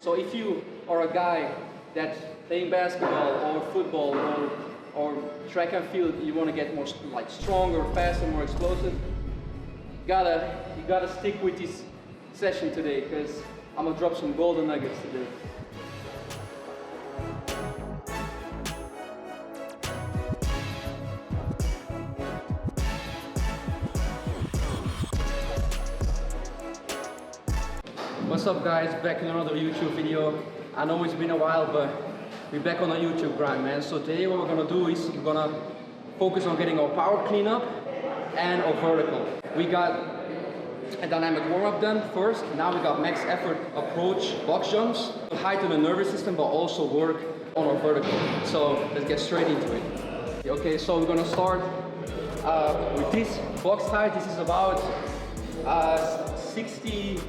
So if you are a guy that's playing basketball or football or track and field, you want to get more like stronger, faster, more explosive, you gotta stick with this session today, because I'm gonna drop some golden nuggets today. What's up guys, back in another YouTube video. I know it's been a while, but we're back on a YouTube grind, man. So today what we're gonna do is we're gonna focus on getting our power clean up and our vertical. We got a dynamic warm-up done first. Now we got max effort approach box jumps. Heighten the nervous system, but also work on our vertical. So let's get straight into it. Okay, so we're gonna start with this box height. This is about 60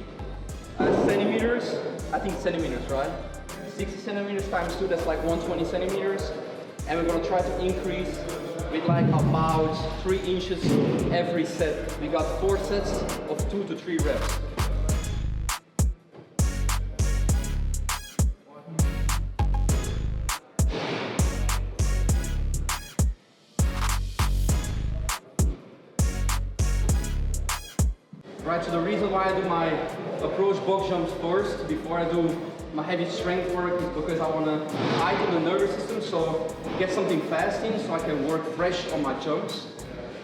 centimeters, I think centimeters, right? 60 centimeters times 2, that's like 120 centimeters. And we're gonna try to increase with like about 3 inches every set. We got 4 sets of 2 to 3 reps. Right, so the reason why I do my approach box jumps first before I do my heavy strength work is because I want to heighten the nervous system, so get something fast in so I can work fresh on my jumps.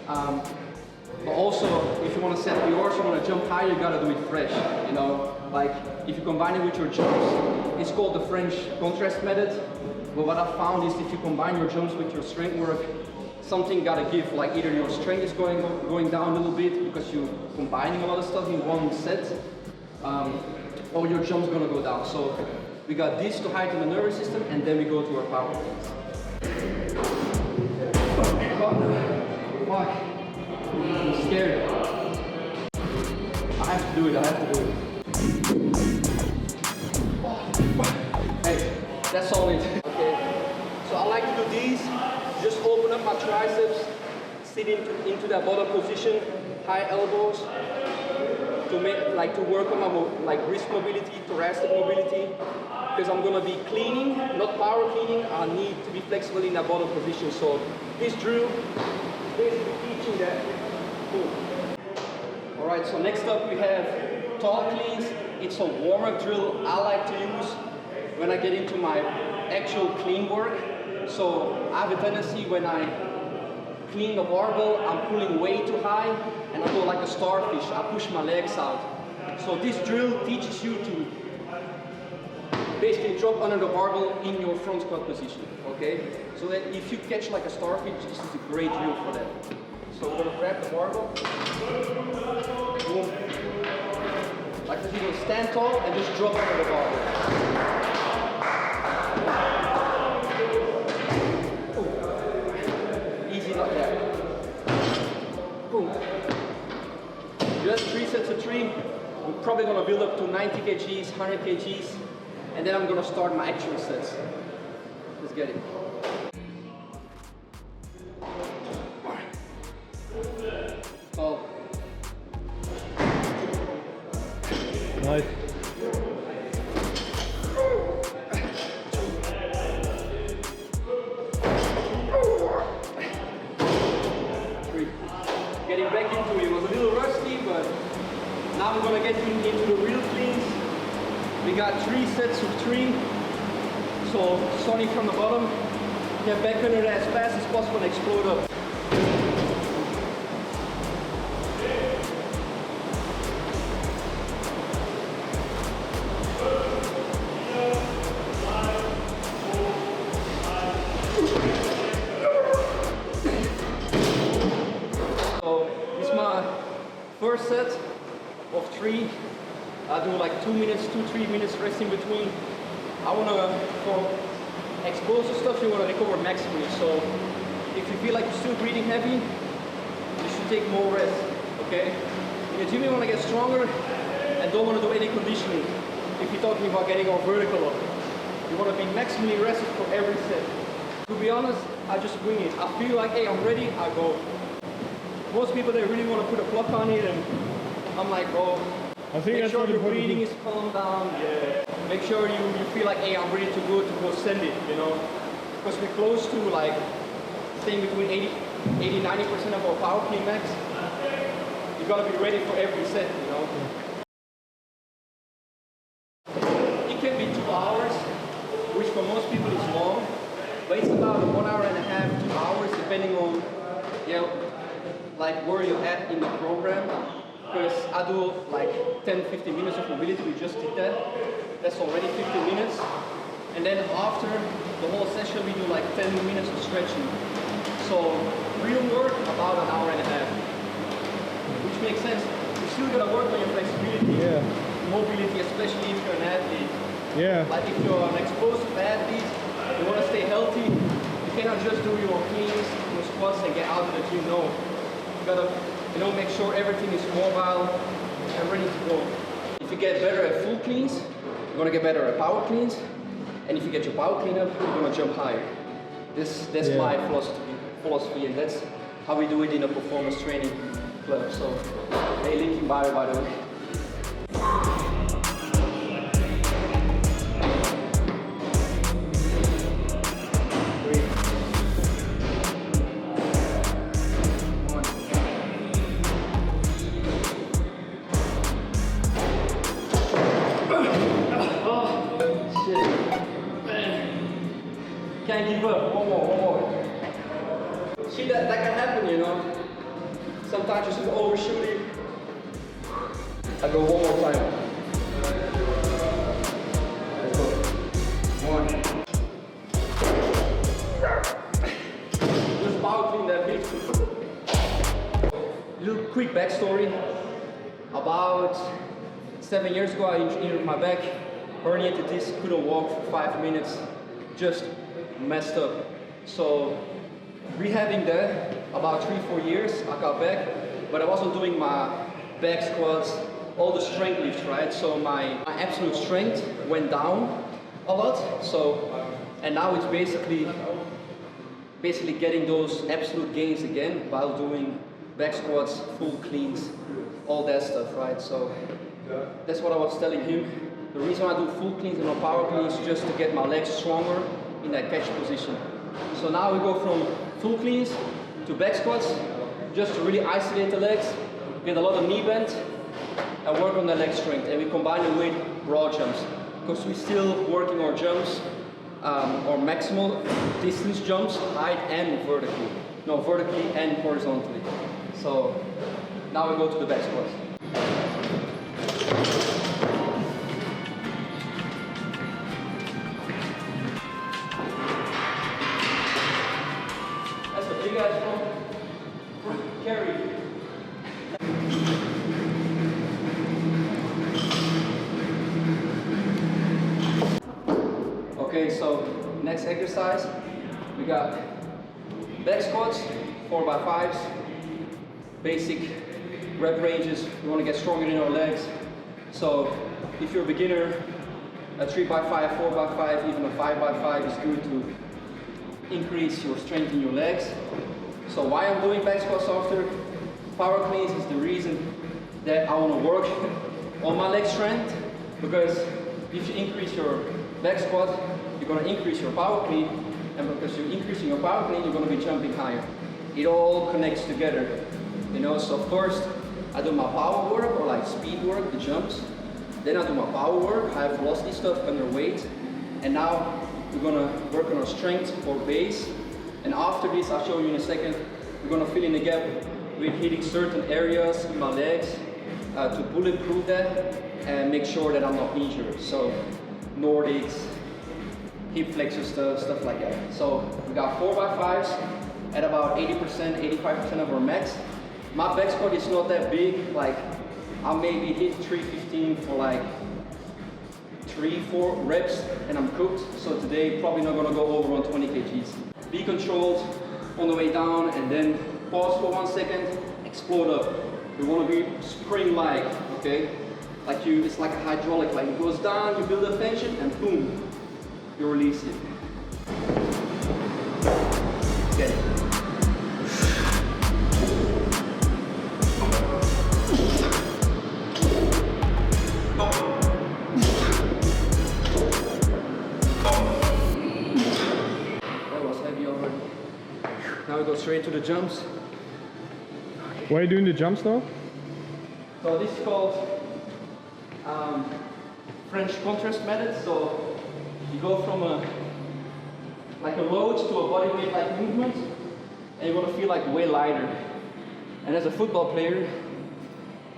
But also, if you want to set yours, you want to jump high, you gotta do it fresh. You know, like if you combine it with your jumps, it's called the French contrast method. But what I found is if you combine your jumps with your strength work, something gotta give, like either your strength is going down a little bit because you're combining a lot of stuff in one set, or your jump's gonna go down. So we got this to heighten the nervous system, and then we go to our power cleans. Fuck. I'm scared. I have to do it, Hey, that's all it. Okay. So I like to do these. Just open up my triceps, sit into that bottom position, high elbows, to work on my wrist mobility, thoracic mobility. Because I'm gonna be cleaning, not power cleaning, I need to be flexible in that bottom position. So this drill is basically teaching that. Cool. All right, so next up we have tall cleans. It's a warm-up drill I like to use when I get into my actual clean work. So I have a tendency when I clean the barbell, I'm pulling way too high and I go like a starfish, I push my legs out. So this drill teaches you to basically drop under the barbell in your front squat position, okay? So that if you catch like a starfish, this is a great drill for that. So we're gonna grab the barbell, boom. Like this, you're gonna stand tall and just drop under the barbell. Like that. Boom. Just 3 sets of 3. We're probably going to build up to 90 kgs, 100 kgs, and then I'm going to start my actual sets. Let's get it. Oh. Nice. Getting back into it was a little rusty, but now I'm gonna get into the real cleans. We got 3 sets of 3. So starting from the bottom, get back under it as fast as possible and explode up. First set of 3, I do like 2 minutes, 2-3 minutes rest in between. For explosive stuff, you want to recover maximally. So if you feel like you're still breathing heavy, you should take more rest, okay? In the gym, you want to get stronger and don't want to do any conditioning. If you're talking about getting our vertical up, you want to be maximally rested for every set. To be honest, I just wing it. I feel like, hey, I'm ready, I go. Most people, they really want to put a clock on it, and I'm like, oh, I think make sure your breathing is calm down. Yeah. make sure you feel like, hey, I'm ready to go send it, you know. Because we're close to like staying between 80-90% of our power clean max. You gotta be ready for every set, you know. It can be 2 hours, which for most people is long, but it's about 1 hour and a half, 2 hours, depending on, you know, like where you're at in the program. Because I do like 10-15 minutes of mobility, we just did that. That's already 15 minutes. And then after the whole session, we do like 10 minutes of stretching. So real work, about an hour and a half. Which makes sense. You still gotta work on your flexibility, mobility, especially if you're an athlete. Yeah. Like if you're an explosive athlete, you wanna stay healthy, you cannot just do your cleans, your squats and get out of the gym. No. You gotta, you know, make sure everything is mobile and ready to go. If you get better at full cleans, you're gonna get better at power cleans. And if you get your power clean up, you're gonna jump higher. That's my philosophy, and that's how we do it in a performance training club. So, hey, link in bio, by the way. Can't give up. One more. See, that can happen, you know. Sometimes you just overshoot it. I go one more time. Let's go. 1. Just power clean that bit. Little quick backstory. About 7 years ago, I injured my back, herniated disc, couldn't walk for 5 minutes. Just messed up. So rehabbing that, about 3-4 years, I got back, but I wasn't doing my back squats, all the strength lifts, right? So my absolute strength went down a lot. So, and now it's basically getting those absolute gains again while doing back squats, full cleans, all that stuff, right? So that's what I was telling him. The reason I do full cleans and not power cleans is just to get my legs stronger in that catch position. So now we go from full cleans to back squats, just to really isolate the legs, get a lot of knee bend, and work on the leg strength. And we combine it with broad jumps, because we're still working our jumps, or maximal distance jumps, height and vertically. No, vertically and horizontally. So now we go to the back squats. Carry. Okay, so next exercise, we got back squats, 4x5s, basic rep ranges. We want to get stronger in our legs. So if you're a beginner, a 3x5, 4x5, even a 5x5 is good to increase your strength in your legs. So why I'm doing back squats after power cleans is the reason that I want to work on my leg strength, because if you increase your back squat, you're going to increase your power clean, and because you're increasing your power clean, you're going to be jumping higher. It all connects together, you know. So first I do my power work, or like speed work, the jumps, then I do my power work, high velocity stuff under weight, and now we're going to work on our strength for base. And after this, I'll show you in a second, we're going to fill in the gap with hitting certain areas in my legs to bulletproof that and make sure that I'm not injured. So Nordics, hip flexor stuff like that. So we got 4x5s at about 80%, 85% of our max. My back squat is not that big, like I maybe hit 315 for like 3-4 reps and I'm cooked. So today probably not going to go over on 20 kgs. Be controlled on the way down, and then pause for 1 second, explode up. We want to be spring-like, okay? Like it's like a hydraulic, like it goes down, you build up tension, and boom, you release it. Get it. Now we go straight to the jumps. Why are you doing the jumps now? So this is called French contrast method. So you go from like a load to a body weight like movement, and you want to feel like way lighter. And as a football player,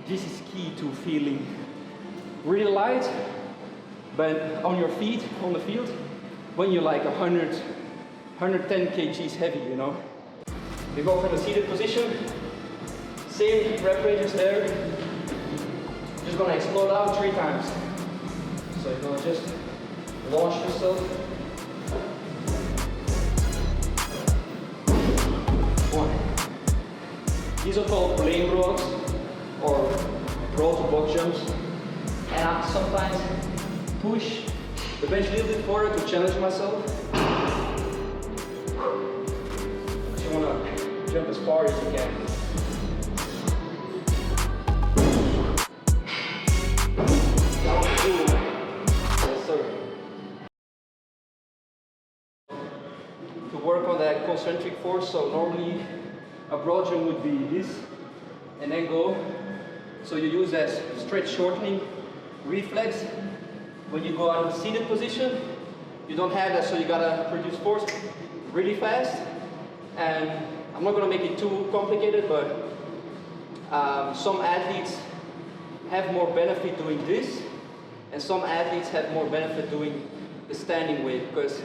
this is key to feeling really light, but on your feet, on the field, when you're like 110 kgs heavy, you know. You go from a seated position, same rep ranges there, just gonna explode out 3 times. So you're gonna just launch yourself. 1. These are called plane rows or row to box jumps. And I sometimes push the bench a little bit forward to challenge myself. You want to jump as far as you can. Yes, sir. To work on that concentric force, so normally a broad jump would be this, and then go. So you use that stretch shortening reflex. When you go out of the seated position, you don't have that, so you gotta produce force really fast. And I'm not gonna make it too complicated, but some athletes have more benefit doing this, and some athletes have more benefit doing the standing weight, because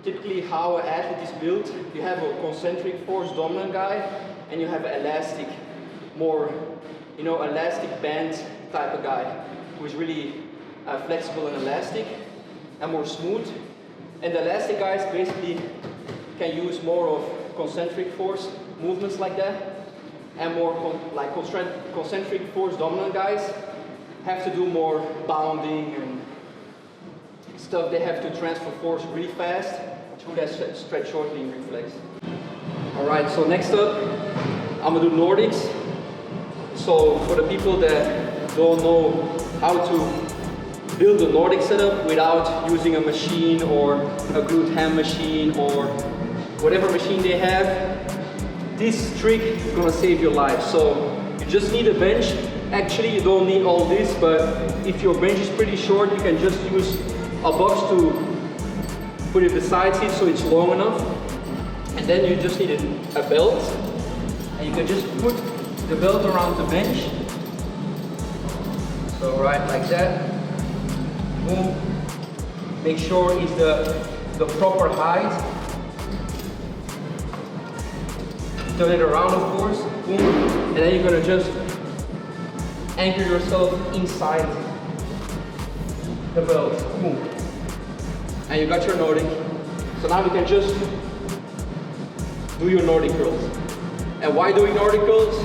typically how an athlete is built, you have a concentric force dominant guy, and you have an elastic, more, you know, elastic band type of guy, who is really flexible and elastic, and more smooth. And the elastic guys basically can use more of concentric force movements like that, and more concentric force dominant guys have to do more bounding and stuff. They have to transfer force really fast through that stretch shortening reflex. Alright, so next up, I'm gonna do Nordics. So for the people that don't know how to build a Nordic setup without using a machine or a glute ham machine or whatever machine they have, this trick is gonna save your life. So you just need a bench. Actually, you don't need all this, but if your bench is pretty short, you can just use a box to put it beside it so it's long enough. And then you just need a belt, and you can just put the belt around the bench. So right like that. Boom. Make sure it's the proper height. Turn it around, of course. Boom. And then you're gonna just anchor yourself inside the belt. Boom. And you got your Nordic. So now you can just do your Nordic curls. And why doing Nordic curls?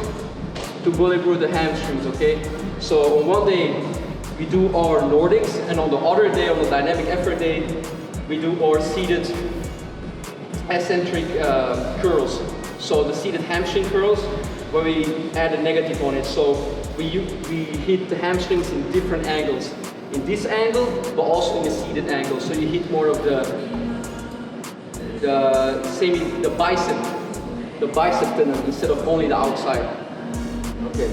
To bulletproof the hamstrings, okay? So on one day we do our Nordics, and on the other day, on the dynamic effort day, we do our seated eccentric curls. So the seated hamstring curls, where we add a negative on it. So we hit the hamstrings in different angles. In this angle, but also in the seated angle. So you hit more of the bicep tendon instead of only the outside. Okay.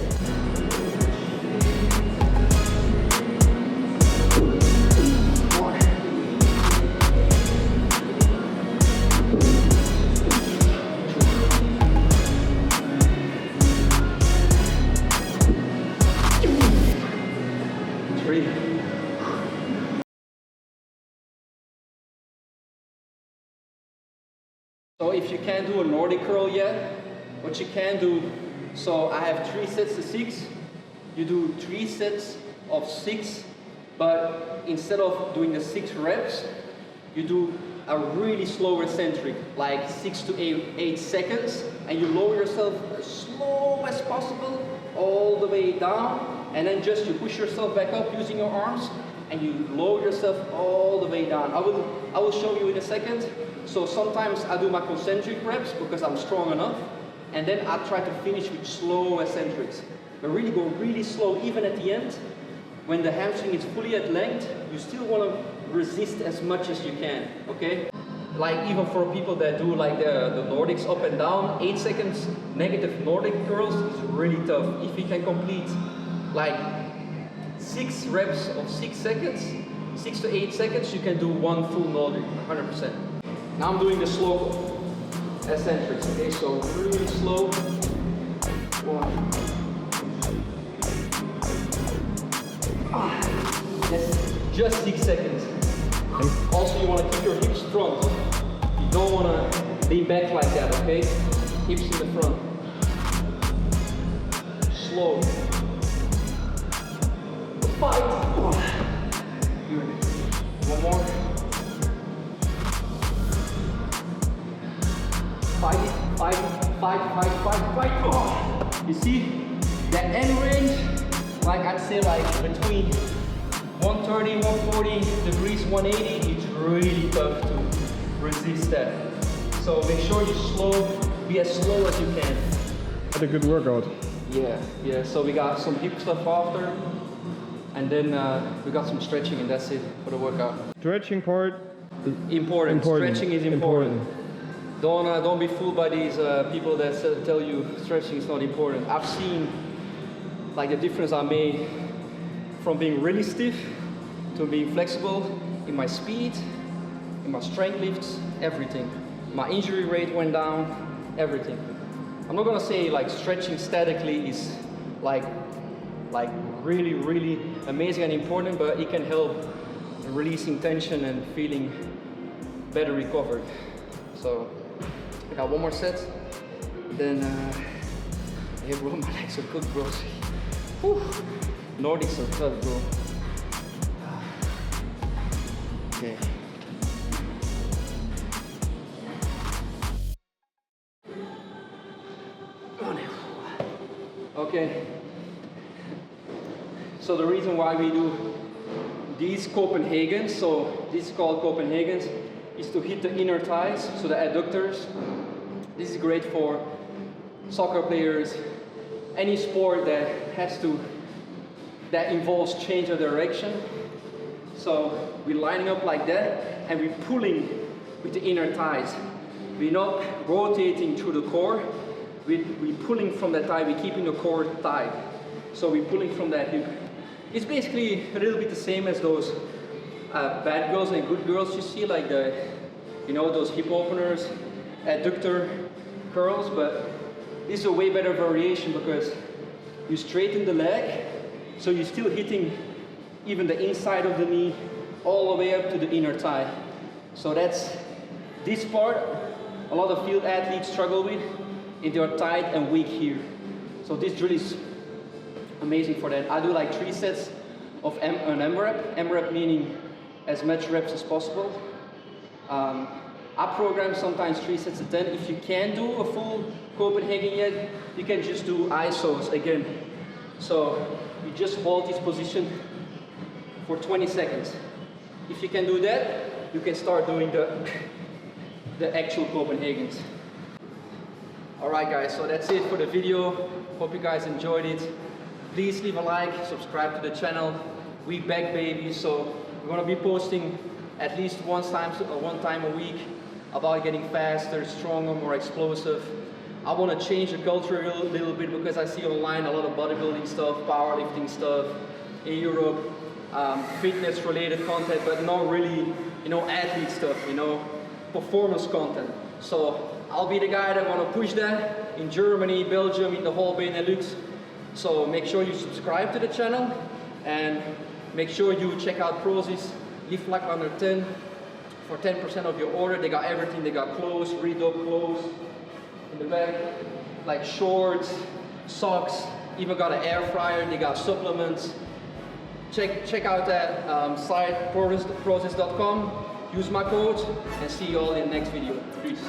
3. So if you can't do a Nordic curl yet, what you can do, so I have 3 sets of 6. You do 3 sets of 6, but instead of doing the 6 reps, you do a really slow eccentric, like 6 to 8 seconds, and you lower yourself as slow as possible all the way down, and then just you push yourself back up using your arms, and you lower yourself all the way down. I will show you in a second. So sometimes I do my concentric reps because I'm strong enough, and then I try to finish with slow eccentrics. But really go really slow, even at the end. When the hamstring is fully at length, you still want to resist as much as you can, okay? like even for people that do like the Nordics up and down, 8 seconds negative Nordic curls is really tough. If you can complete like 6 reps of 6 seconds, 6 to 8 seconds, you can do one full Nordic, 100%. Now I'm doing the slow eccentrics, okay? So really slow. 1. That's just 6 seconds. Also, you want to keep your hips front. You don't want to lean back like that, okay? Hips in the front. Slow. 5. Good. One more. 5. Oh. You see that end range? Like I'd say, like between 130, 140 degrees, 180. It's really tough to resist that. So make sure you be as slow as you can. Had a good workout. Yeah. So we got some hip stuff after, and then we got some stretching, and that's it for the workout. Stretching part. Important. Stretching is important. Don't be fooled by these people that tell you stretching is not important. I've seen like the difference I made from being really stiff to being flexible in my speed, in my strength lifts, everything. My injury rate went down, everything. I'm not gonna say like stretching statically is like really, really amazing and important, but it can help in releasing tension and feeling better recovered. So I got one more set, then yeah bro, my legs are good, bro. Whew. Nordics are tough, bro. Okay. Okay. So the reason why we do these Copenhagens, so this is called Copenhagens, is to hit the inner thighs, so the adductors. This is great for soccer players, any sport that involves change of direction. So we're lining up like that, and we're pulling with the inner thighs. We're not rotating through the core. We're pulling from the thigh. We're keeping the core tight. So we're pulling from that hip. It's basically a little bit the same as those bad girls and good girls you see, like those hip openers, adductor curls, but this is a way better variation because you straighten the leg, so you're still hitting even the inside of the knee all the way up to the inner thigh. So that's this part a lot of field athletes struggle with, if they're tight and weak here. So this drill is amazing for that. I do like 3 sets of an MREP. MREP meaning as much reps as possible. I program sometimes 3 sets of 10. If you can't do a full Copenhagen yet, you can just do ISOs again. So you just hold this position for 20 seconds. If you can do that, you can start doing the actual Copenhagens. Alright guys, so that's it for the video. Hope you guys enjoyed it. Please leave a like, subscribe to the channel. We back, baby, so we're gonna be posting at least one time a week about getting faster, stronger, more explosive. I want to change the culture a little bit because I see online a lot of bodybuilding stuff, powerlifting stuff in Europe, fitness related content, but not really, athlete stuff, performance content. So I'll be the guy that want to push that in Germany, Belgium, in the whole Benelux. So make sure you subscribe to the channel and make sure you check out Prozis, Lift Like Under 10 for 10% of your order. They got everything. They got clothes, re-dope clothes in the back, like shorts, socks, even got an air fryer. They got supplements. Check out that site, prozis.com. Use my code and see you all in the next video. Peace.